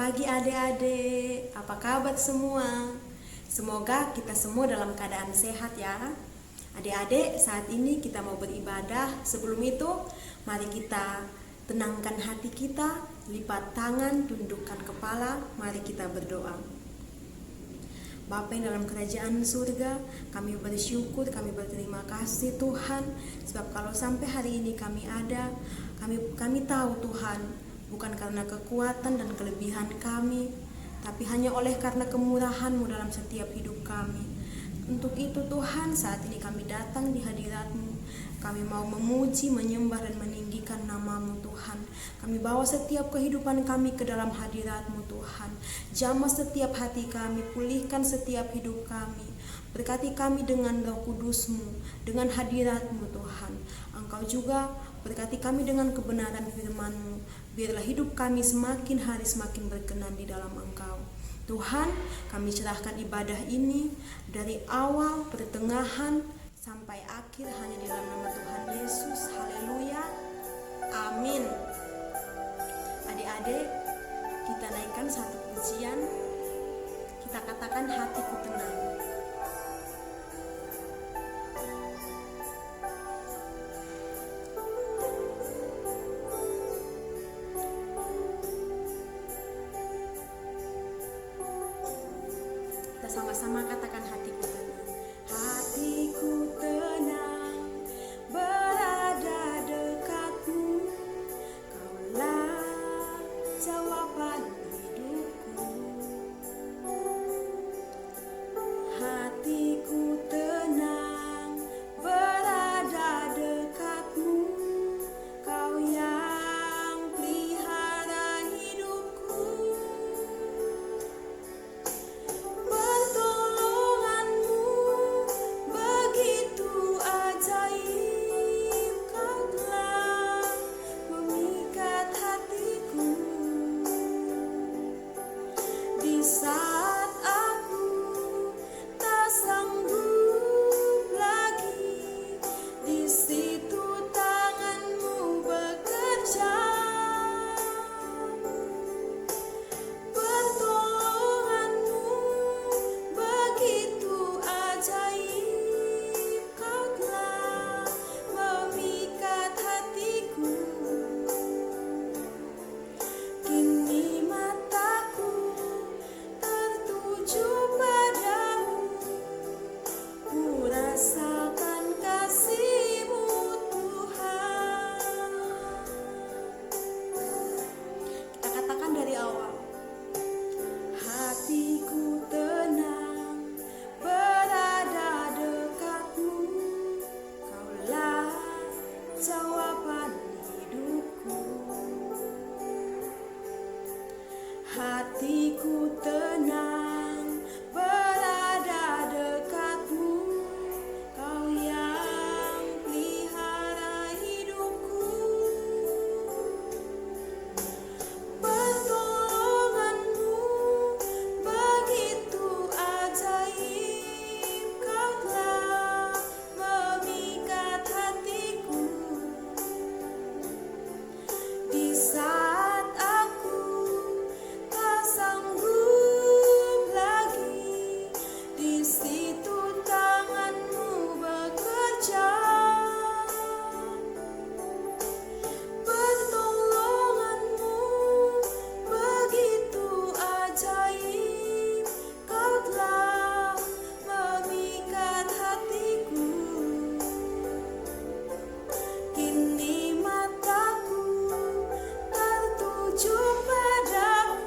pagi adik-adik, apa kabar semua? Semoga kita semua dalam keadaan sehat ya. Adik-adik, saat ini kita mau beribadah. Sebelum itu, mari kita tenangkan hati kita, lipat tangan, tundukkan kepala, mari kita berdoa. Bapa yang dalam kerajaan surga, kami bersyukur, kami berterima kasih Tuhan, sebab kalau sampai hari ini kami ada, kami tahu Tuhan, bukan karena kekuatan dan kelebihan kami, tapi hanya oleh karena kemurahan-Mu dalam setiap hidup kami. Untuk itu Tuhan, saat ini kami datang di hadirat-Mu. Kami mau memuji, menyembah dan meninggikan nama-Mu Tuhan. Kami bawa setiap kehidupan kami ke dalam hadirat-Mu Tuhan. Jamah setiap hati kami, pulihkan setiap hidup kami. Berkati kami dengan Roh Kudus-Mu, dengan hadirat-Mu Tuhan. Engkau juga berkati kami dengan kebenaran firman-Mu. Biarlah hidup kami semakin hari semakin berkenan di dalam Engkau. Tuhan, kami serahkan ibadah ini dari awal, pertengahan, sampai akhir hanya di dalam nama Tuhan Yesus. Haleluya. Amin. Adik-adik, kita naikkan satu pujian. Kita katakan hatiku tenang. Sama-sama katakan hatiku tenang. Hatiku tenang, berada dekat-Mu. Kaulah jawaban hidupku. Hatiku tenang, berada dekat-Mu. Kau yang pelihara hidupku. Saat aku tak sanggup lagi, di situ tangan-Mu bekerja. Pertolongan-Mu begitu ajaib, Kau telah memikat hatiku. Kini mataku tertuju padamu, ku rasakan kasih-Mu Tuhan. Kita katakan dari awal. Hatiku tenang, berada dekat-Mu. Kaulah jawaban hidupku. Hatiku tenang, berada dekat-Mu. Kau yang pelihara hidupku. Pertolongan-Mu begitu ajaib, Kau telah memikat hatiku. Di saat aku tak sanggup lagi, di situ tangan-Mu bekerja. Pertolongan-Mu begitu ajaib, Kau telah memikat hatiku. Kini mataku tertuju padamu,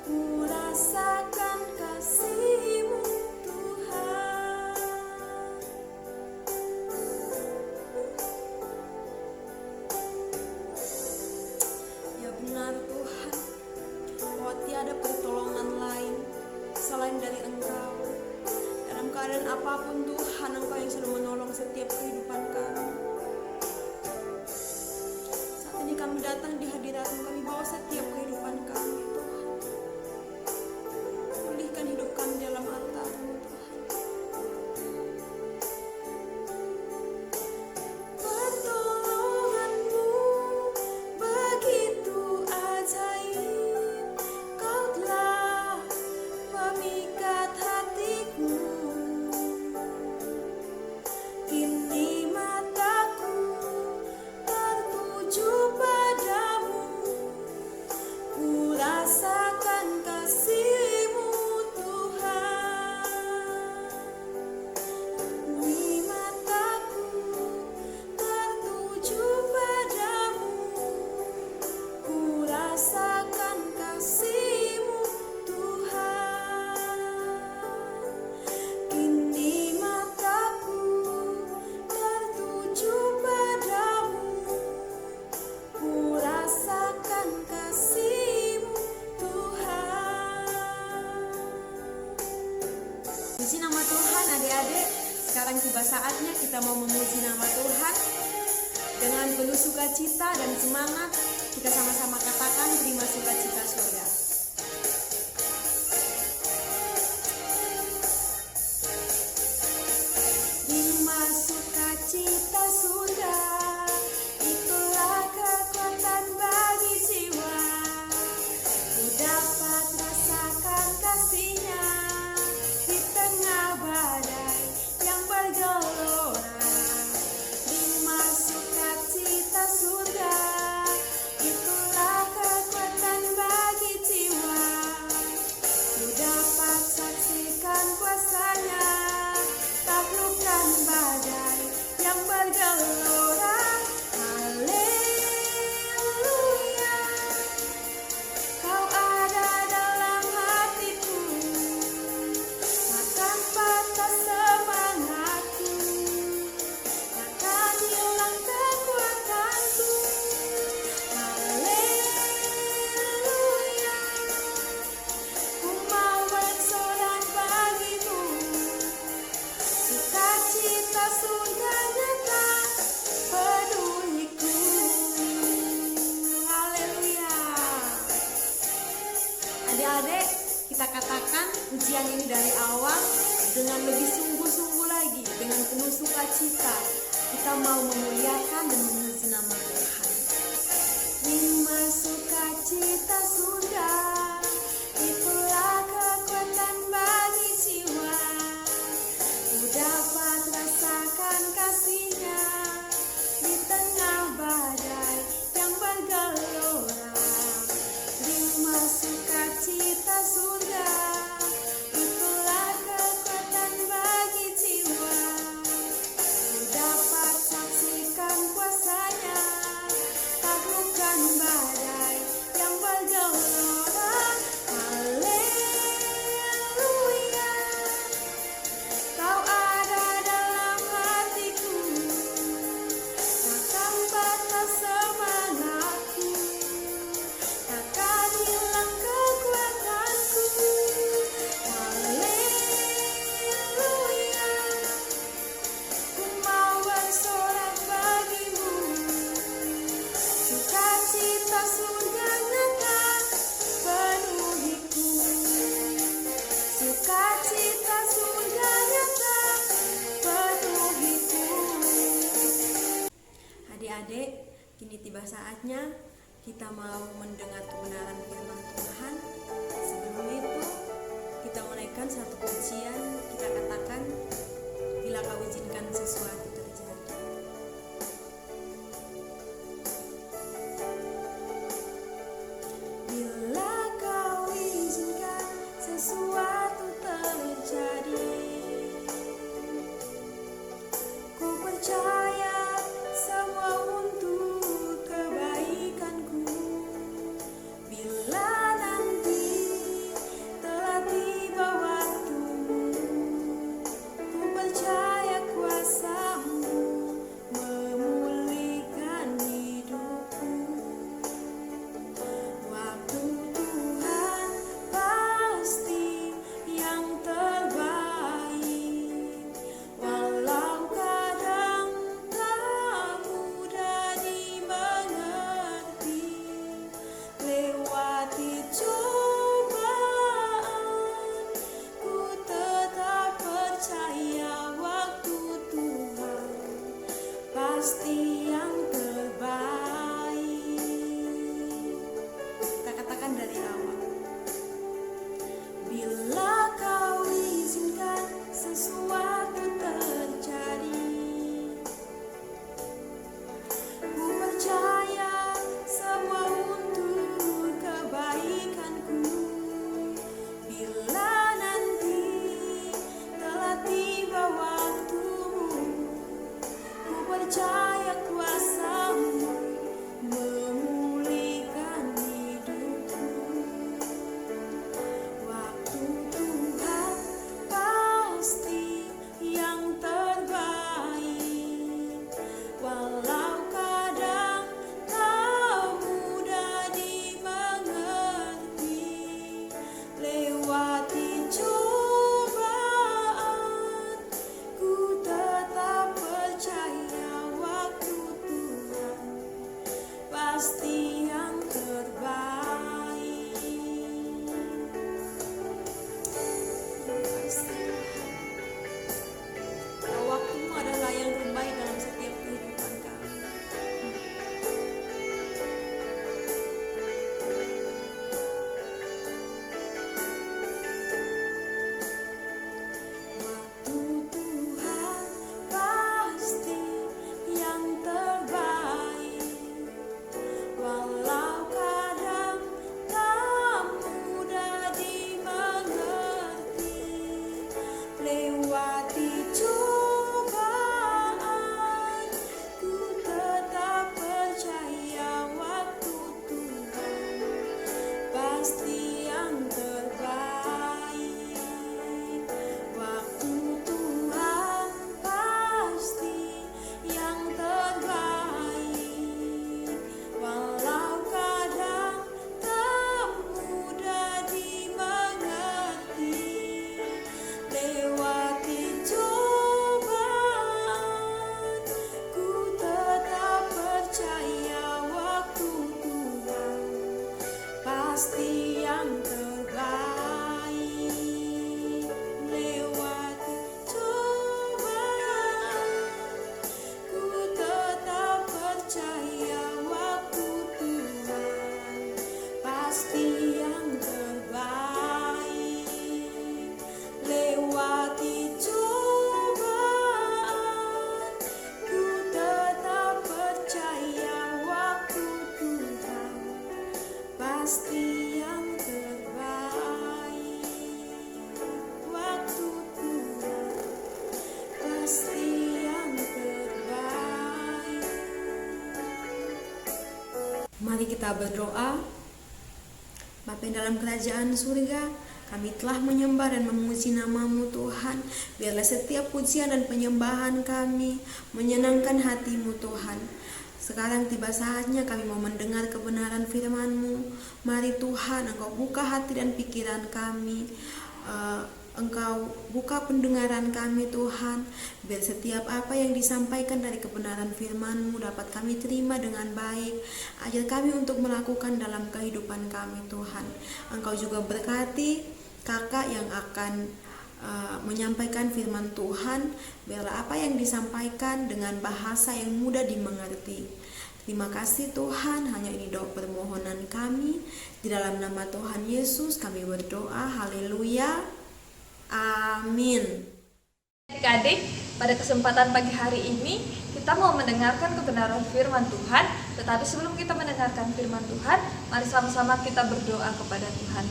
ku rasakan kasih-Mu Tuhan. Ya benar Tuhan, bahwa tiada pertolongan lain selain dari Engkau. Dalam keadaan apapun Tuhan, Engkau yang sudah menolong setiap kehidupan kami. Saat ini kami datang di hadirat-Mu, kami bawa setiap kehidupan kami Tuhan. Pulihkan hidup kami dalam altar-Mu Tuhan. Pertolongan-Mu begitu ajaib, kita mau memuji nama Tuhan dengan penuh sukacita dan semangat. Kita sama-sama katakan, terima sukacita surga. Terima sukacita surga, itulah kekuatan bagi jiwa. Ku dapat rasakan kasih-Nya di tengah badai yang bergelora. Terima sukacita surga, itulah kekuatan bagi jiwa. Ku dapat saksikan kuasa-Nya, taklukkan badai yang bergelora. Haleluya, Kau ada dalam hatiku, takkan patah semangatku, takkan hilang kekuatanku. Haleluya, ku mau bersorak bagimu, sukacita surga nyata penuhiku. Haleluya. Adik-adik, kita katakan ujian ini dari awal dengan lebih sungguh-sungguh lagi, dengan penuh sukacita. Kita mau memuliakan dan memuji nama Tuhan. Terima sukacita surga, itulah kekuatan bagi jiwa. Ku dapat rasakan kasih-Nya di tengah badai yang bergelora. Terima sukacita surga, itulah kekuatan bagi jiwa. Ku dapat saksikan kuasa-Nya, taklukkan badai yang bergelora. Haleluya, Kau ada dalam hatiku, takkan patah semangatku, takkan hilang kekuatanku. Haleluya, ku mau bersorak bagimu, sukacita surga nyata penuhiku. Sukacita surga nyata penuhiku. Adik-adik, kini tiba saatnya kita mau mendengar kebenaran firman Tuhan. Sebelum itu, kita menaikkan satu pujian. Kita katakan, bila Kau izinkan sesuatu terjadi. Bila Kau izinkan sesuatu terjadi, ku percaya semua untuk kebaikanku. Bila nanti telah tiba waktumu, ku percaya kuasa-Mu memulihkan hidupku. Waktu Tuhan pasti yang terbaik, walau kadang tak mudah dimengerti. Lewati cobaan, ku tetap percaya waktu Tuhan pasti yang terbaik. Kita katakan dari awal. Bila Kau izinkan sesuatu terjadi, ku percaya semua untuk kebaikanku. Bila nanti telah tiba waktumu, ku percaya kuasa-Mu memulihkan hidupku. Waktu Tuhan pasti yang terbaik, walau kadang tak mudah dimengerti. Lewati cobaan, ku tetap Mari kita berdoa. Bapa yang dalam kerajaan surga, kami telah menyembah dan memuji nama-Mu Tuhan. Biarlah setiap pujian dan penyembahan kami menyenangkan hati-Mu Tuhan. Sekarang tiba saatnya kami mau mendengar kebenaran firman-Mu. Mari Tuhan, Engkau buka hati dan pikiran kami. Engkau buka pendengaran kami Tuhan. Biar setiap apa yang disampaikan dari kebenaran firman-Mu dapat kami terima dengan baik. Ajar kami untuk melakukan dalam kehidupan kami Tuhan. Engkau juga berkati kakak yang akan menyampaikan firman Tuhan. Biarlah apa yang disampaikan dengan bahasa yang mudah dimengerti. Terima kasih Tuhan, hanya ini doa permohonan kami. Di dalam nama Tuhan Yesus kami berdoa, haleluya, amin. Adik-adik, pada kesempatan pagi hari ini kita mau mendengarkan kebenaran firman Tuhan. Tetapi sebelum kita mendengarkan firman Tuhan, mari sama-sama kita berdoa kepada Tuhan.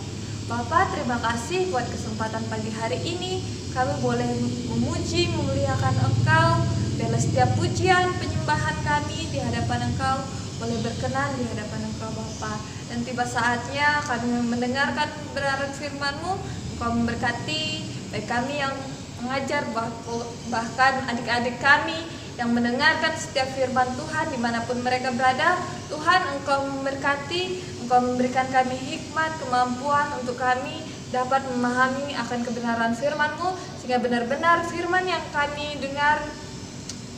Bapa, terima kasih buat kesempatan pagi hari ini. Kami boleh memuji, memuliakan Engkau. Biarlah setiap pujian, penyembahan kami di hadapan Engkau boleh berkenan di hadapan Engkau Bapa. Dan tiba saatnya kami mendengarkan kebenaran firman-Mu. Engkau memberkati baik kami yang mengajar, bahkan adik-adik kami yang mendengarkan setiap firman Tuhan dimanapun mereka berada. Tuhan, Engkau memberkati, Engkau memberikan kami hikmat, kemampuan untuk kami dapat memahami akan kebenaran firman-Mu, sehingga benar-benar firman yang kami dengar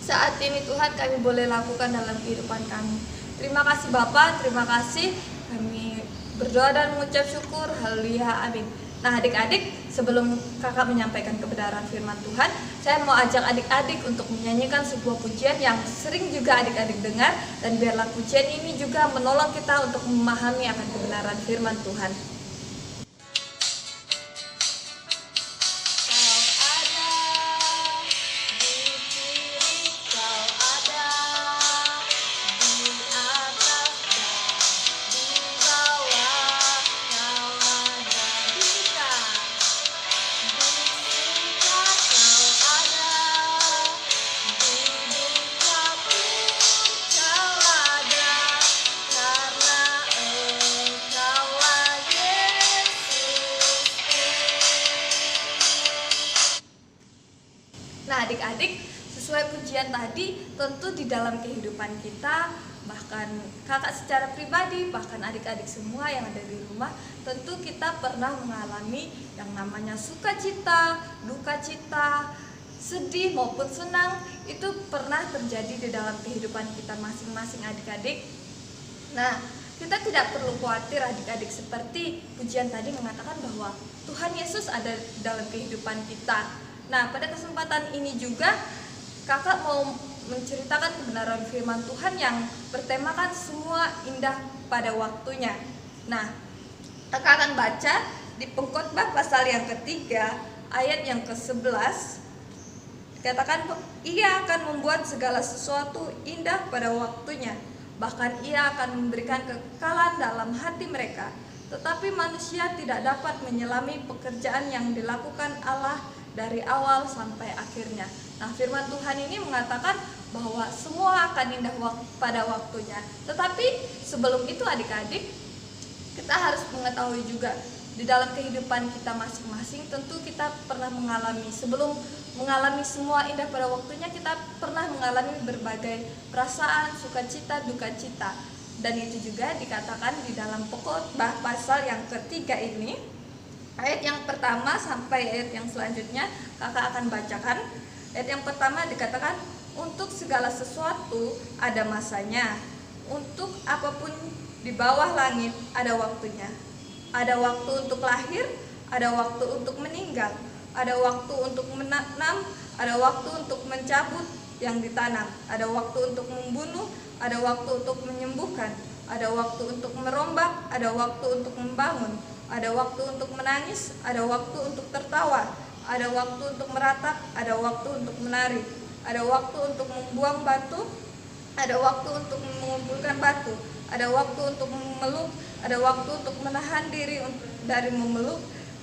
saat ini Tuhan kami boleh lakukan dalam kehidupan kami. Terima kasih Bapa, terima kasih. Kami berdoa dan mengucap syukur, haleluya, amin. Nah adik-adik, sebelum kakak menyampaikan kebenaran firman Tuhan, saya mau ajak adik-adik untuk menyanyikan sebuah pujian yang sering juga adik-adik dengar. Dan biarlah pujian ini juga menolong kita untuk memahami akan kebenaran firman Tuhan. Nah adik-adik, sesuai pujian tadi, tentu di dalam kehidupan kita, bahkan kakak secara pribadi, bahkan adik-adik semua yang ada di rumah, tentu kita pernah mengalami yang namanya sukacita, duka cita, sedih maupun senang. Itu pernah terjadi di dalam kehidupan kita masing-masing adik-adik. Nah, kita tidak perlu khawatir adik-adik, seperti pujian tadi mengatakan bahwa Tuhan Yesus ada dalam kehidupan kita. Nah, pada kesempatan ini juga kakak mau menceritakan kebenaran firman Tuhan yang bertemakan semua indah pada waktunya. Nah, kakak akan baca di Pengkhotbah pasal yang ketiga ayat yang ke-11. Dikatakan, ia akan membuat segala sesuatu indah pada waktunya. Bahkan ia akan memberikan kekekalan dalam hati mereka. Tetapi manusia tidak dapat menyelami pekerjaan yang dilakukan Allah dari awal sampai akhirnya. Nah, firman Tuhan ini mengatakan bahwa semua akan indah pada waktunya. Tetapi sebelum itu adik-adik, kita harus mengetahui juga di dalam kehidupan kita masing-masing, tentu kita pernah mengalami, sebelum mengalami semua indah pada waktunya, kita pernah mengalami berbagai perasaan, sukacita, duka cita. Dan itu juga dikatakan di dalam Pengkhotbah pasal yang ketiga ini, ayat yang pertama sampai ayat yang selanjutnya kakak akan bacakan. Ayat yang pertama dikatakan, untuk segala sesuatu ada masanya, untuk apapun di bawah langit ada waktunya. Ada waktu untuk lahir, ada waktu untuk meninggal, ada waktu untuk menanam, ada waktu untuk mencabut yang ditanam, ada waktu untuk membunuh, ada waktu untuk menyembuhkan, ada waktu untuk merombak, ada waktu untuk membangun, ada waktu untuk menangis, ada waktu untuk tertawa, ada waktu untuk meratap, ada waktu untuk menari, ada waktu untuk membuang batu, ada waktu untuk mengumpulkan batu, ada waktu untuk memeluk, ada waktu untuk menahan diri dari memeluk,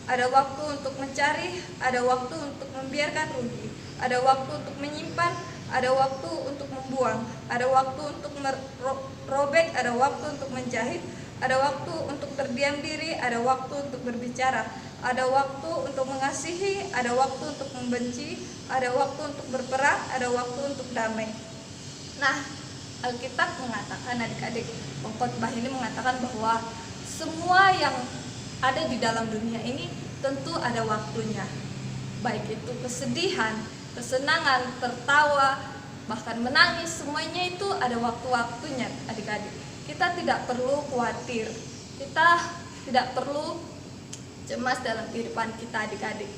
ada waktu untuk mencari, ada waktu untuk membiarkan rugi, ada waktu untuk menyimpan, ada waktu untuk membuang, ada waktu untuk merobek, ada waktu untuk menjahit, ada waktu untuk terdiam diri, ada waktu untuk berbicara, ada waktu untuk mengasihi, ada waktu untuk membenci, ada waktu untuk berperang, ada waktu untuk damai. Nah, Alkitab mengatakan, adik-adik, pengkhotbah ini mengatakan bahwa semua yang ada di dalam dunia ini tentu ada waktunya. Baik itu kesedihan, kesenangan, tertawa, bahkan menangis, semuanya itu ada waktu-waktunya, adik-adik. Kita tidak perlu khawatir, kita tidak perlu cemas dalam kehidupan kita, adik-adik.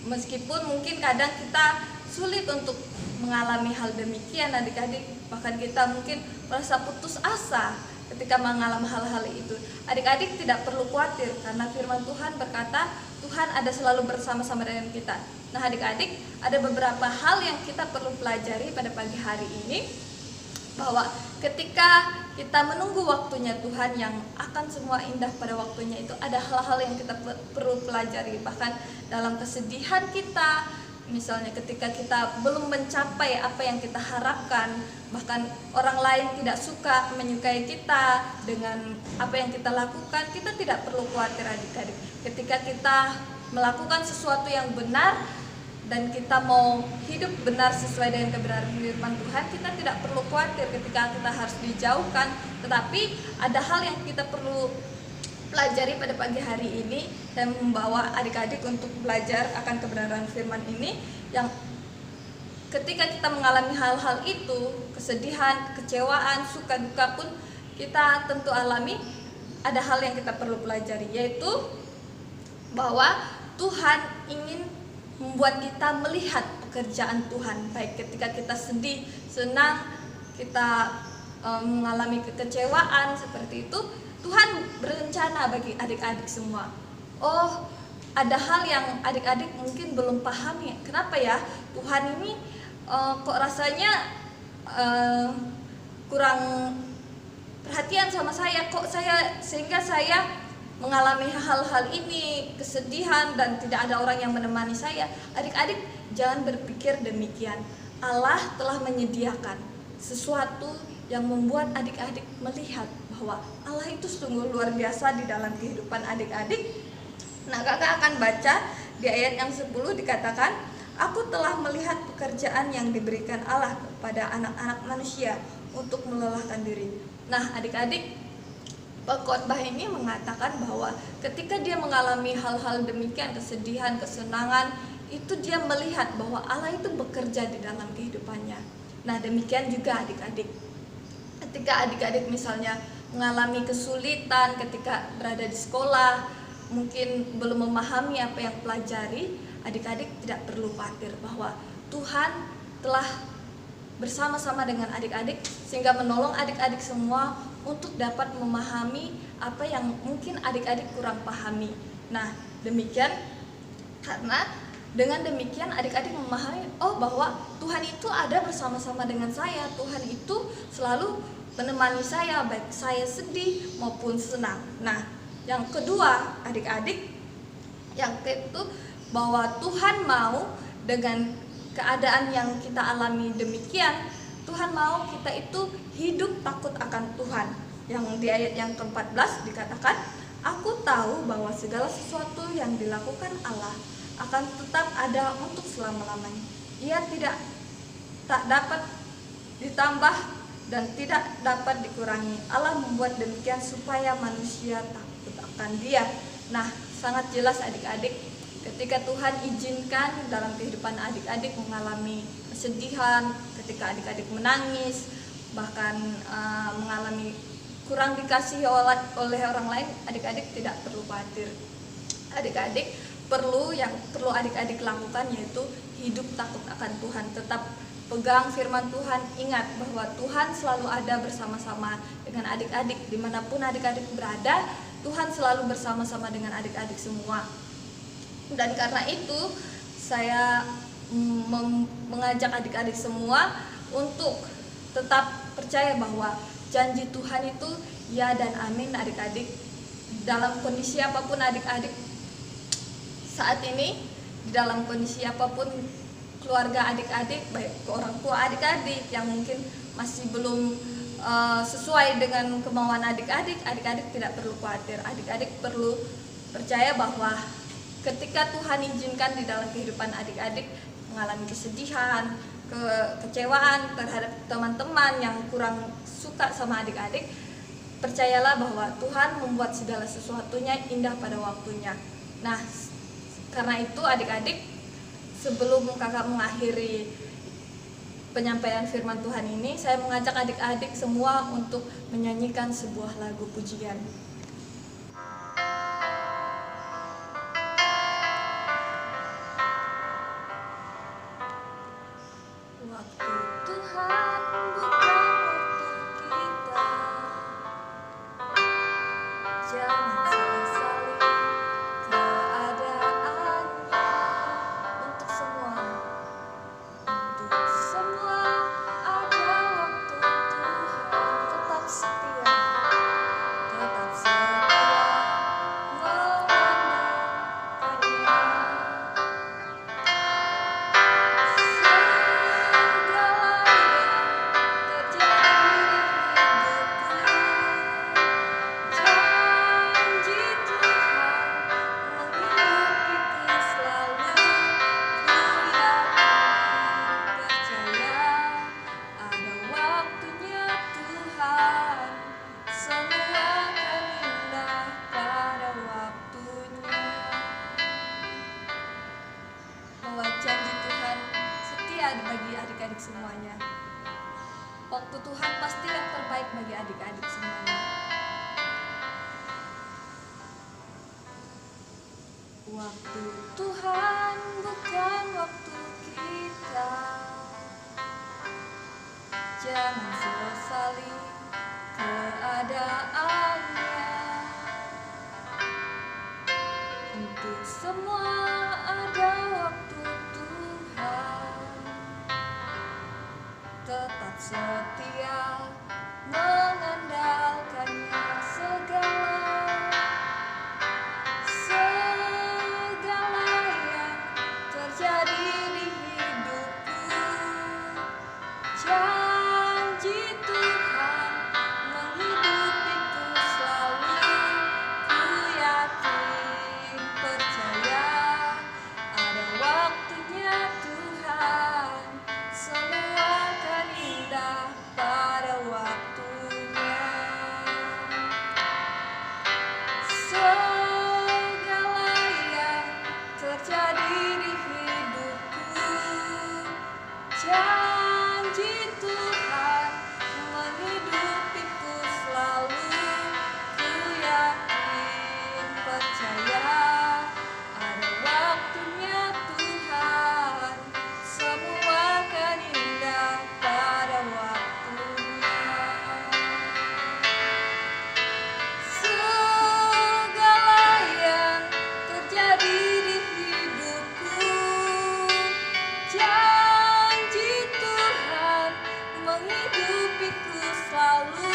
Meskipun mungkin kadang kita sulit untuk mengalami hal demikian, adik-adik, bahkan kita mungkin merasa putus asa ketika mengalami hal-hal itu. Adik-adik tidak perlu khawatir, karena firman Tuhan berkata Tuhan ada selalu bersama-sama dengan kita. Nah, adik-adik, ada beberapa hal yang kita perlu pelajari pada pagi hari ini, bahwa ketika kita menunggu waktunya Tuhan yang akan semua indah pada waktunya itu, ada hal-hal yang kita perlu pelajari. Bahkan dalam kesedihan kita, misalnya ketika kita belum mencapai apa yang kita harapkan, bahkan orang lain tidak suka menyukai kita dengan apa yang kita lakukan, kita tidak perlu khawatir, adik-adik. Ketika kita melakukan sesuatu yang benar dan kita mau hidup benar sesuai dengan kebenaran firman Tuhan, kita tidak perlu khawatir ketika kita harus dijauhkan. Tetapi ada hal yang kita perlu pelajari pada pagi hari ini, dan membawa adik-adik untuk belajar akan kebenaran firman ini, yang ketika kita mengalami hal-hal itu, kesedihan, kecewaan, suka duka pun kita tentu alami, ada hal yang kita perlu pelajari, yaitu bahwa Tuhan ingin membuat kita melihat pekerjaan Tuhan, baik ketika kita sedih, senang, kita mengalami kekecewaan seperti itu. Tuhan berencana bagi adik-adik semua. Oh, ada hal yang adik-adik mungkin belum pahami. Kenapa ya Tuhan ini kok rasanya kurang perhatian sama saya, sehingga saya mengalami hal-hal ini, kesedihan, dan tidak ada orang yang menemani saya. Adik-adik, jangan berpikir demikian. Allah telah menyediakan sesuatu yang membuat adik-adik melihat bahwa Allah itu sungguh luar biasa di dalam kehidupan adik-adik. Nah, kakak akan baca di ayat yang 10, dikatakan, aku telah melihat pekerjaan yang diberikan Allah kepada anak-anak manusia untuk melelahkan diri. Nah, adik-adik, pengkhotbah ini mengatakan bahwa ketika dia mengalami hal-hal demikian, kesedihan, kesenangan, itu dia melihat bahwa Allah itu bekerja di dalam kehidupannya. Nah, demikian juga adik-adik. Ketika adik-adik misalnya mengalami kesulitan ketika berada di sekolah, mungkin belum memahami apa yang pelajari, adik-adik tidak perlu khawatir bahwa Tuhan telah bersama-sama dengan adik-adik, sehingga menolong adik-adik semua untuk dapat memahami apa yang mungkin adik-adik kurang pahami. Nah, demikian, karena dengan demikian adik-adik memahami, oh, bahwa Tuhan itu ada bersama-sama dengan saya. Tuhan itu selalu menemani saya, baik saya sedih maupun senang. Nah, yang kedua, adik-adik, yang itu bahwa Tuhan mau dengan keadaan yang kita alami demikian, Tuhan mau kita itu hidup takut akan Tuhan. Yang di ayat yang ke-14 dikatakan, aku tahu bahwa segala sesuatu yang dilakukan Allah akan tetap ada untuk selama-lamanya. Ia tak dapat ditambah dan tidak dapat dikurangi. Allah membuat demikian supaya manusia takut akan Dia. Nah, sangat jelas adik-adik, ketika Tuhan izinkan dalam kehidupan adik-adik mengalami kesedihan, ketika adik-adik menangis, bahkan mengalami kurang dikasihi oleh orang lain, adik-adik tidak perlu khawatir. Adik-adik perlu adik-adik lakukan yaitu hidup takut akan Tuhan. Tetap pegang firman Tuhan, ingat bahwa Tuhan selalu ada bersama-sama dengan adik-adik. Dimanapun adik-adik berada, Tuhan selalu bersama-sama dengan adik-adik semua. Dan karena itu saya mengajak adik-adik semua untuk tetap percaya bahwa janji Tuhan itu ya dan amin, adik-adik. Dalam kondisi apapun adik-adik saat ini, di dalam kondisi apapun keluarga adik-adik, baik ke orang tua adik-adik yang mungkin masih belum sesuai dengan kemauan adik-adik tidak perlu khawatir. Adik-adik perlu percaya bahwa ketika Tuhan izinkan di dalam kehidupan adik-adik mengalami kesedihan, kekecewaan terhadap teman-teman yang kurang suka sama adik-adik, percayalah bahwa Tuhan membuat segala sesuatunya indah pada waktunya. Nah, karena itu adik-adik, sebelum kakak mengakhiri penyampaian firman Tuhan ini, saya mengajak adik-adik semua untuk menyanyikan sebuah lagu pujian. Waktu Tuhan bukan waktu kita, jangan sesali keadaannya. Untuk semua ada waktu Tuhan, tetap setia bagi adik-adik semuanya. Waktu Tuhan pasti yang terbaik bagi adik-adik semuanya. Waktu Tuhan bukan waktu kita, jangan sesali keadaannya. Untuk semua ada waktu Tuhan, tetap setia mengandalkannya. Segala yang terjadi di hidupku, janji Tuhan menghidupiku selalu. Ku yakin, percaya, ada waktunya Tuhan, semua akan indah pada waktunya. Segala yang terjadi di hidupku, janji Tuhan menghidupiku selalu. Ku yakin, percaya, ada waktunya Tuhan, semua akan indah pada waktunya. Segala yang terjadi di hidupku, janji Tuhan menghidupiku selalu.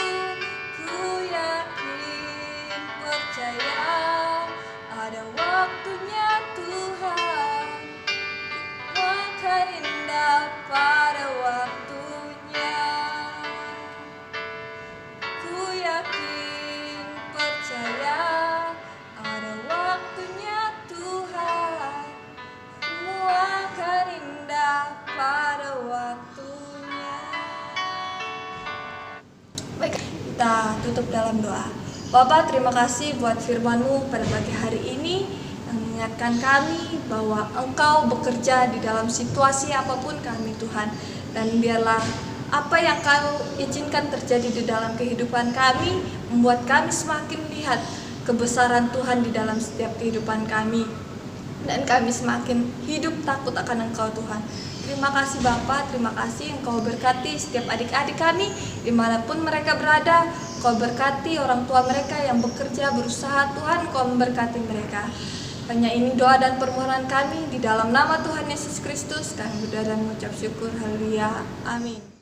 Ku yakin, percaya, ada waktunya Tuhan, akan indah pada waktunya. Ku yakin, percaya, ada waktunya Tuhan, semua akan indah pada waktunya. Baik, kita tutup dalam doa. Bapak, terima kasih buat firman-Mu pada pagi hari ini yang mengingatkan kami bahwa Engkau bekerja di dalam situasi apapun kami, Tuhan. Dan biarlah apa yang Kau izinkan terjadi di dalam kehidupan kami membuat kami semakin lihat kebesaran Tuhan di dalam setiap kehidupan kami, dan kami semakin hidup takut akan Engkau, Tuhan. Terima kasih Bapak, terima kasih Engkau berkati setiap adik-adik kami dimanapun mereka berada. Engkau berkati orang tua mereka yang bekerja, berusaha, Tuhan Engkau memberkati mereka. Hanya ini doa dan permohonan kami di dalam nama Tuhan Yesus Kristus. Kami berdoa dan mengucap syukur. Haleluya. Amin.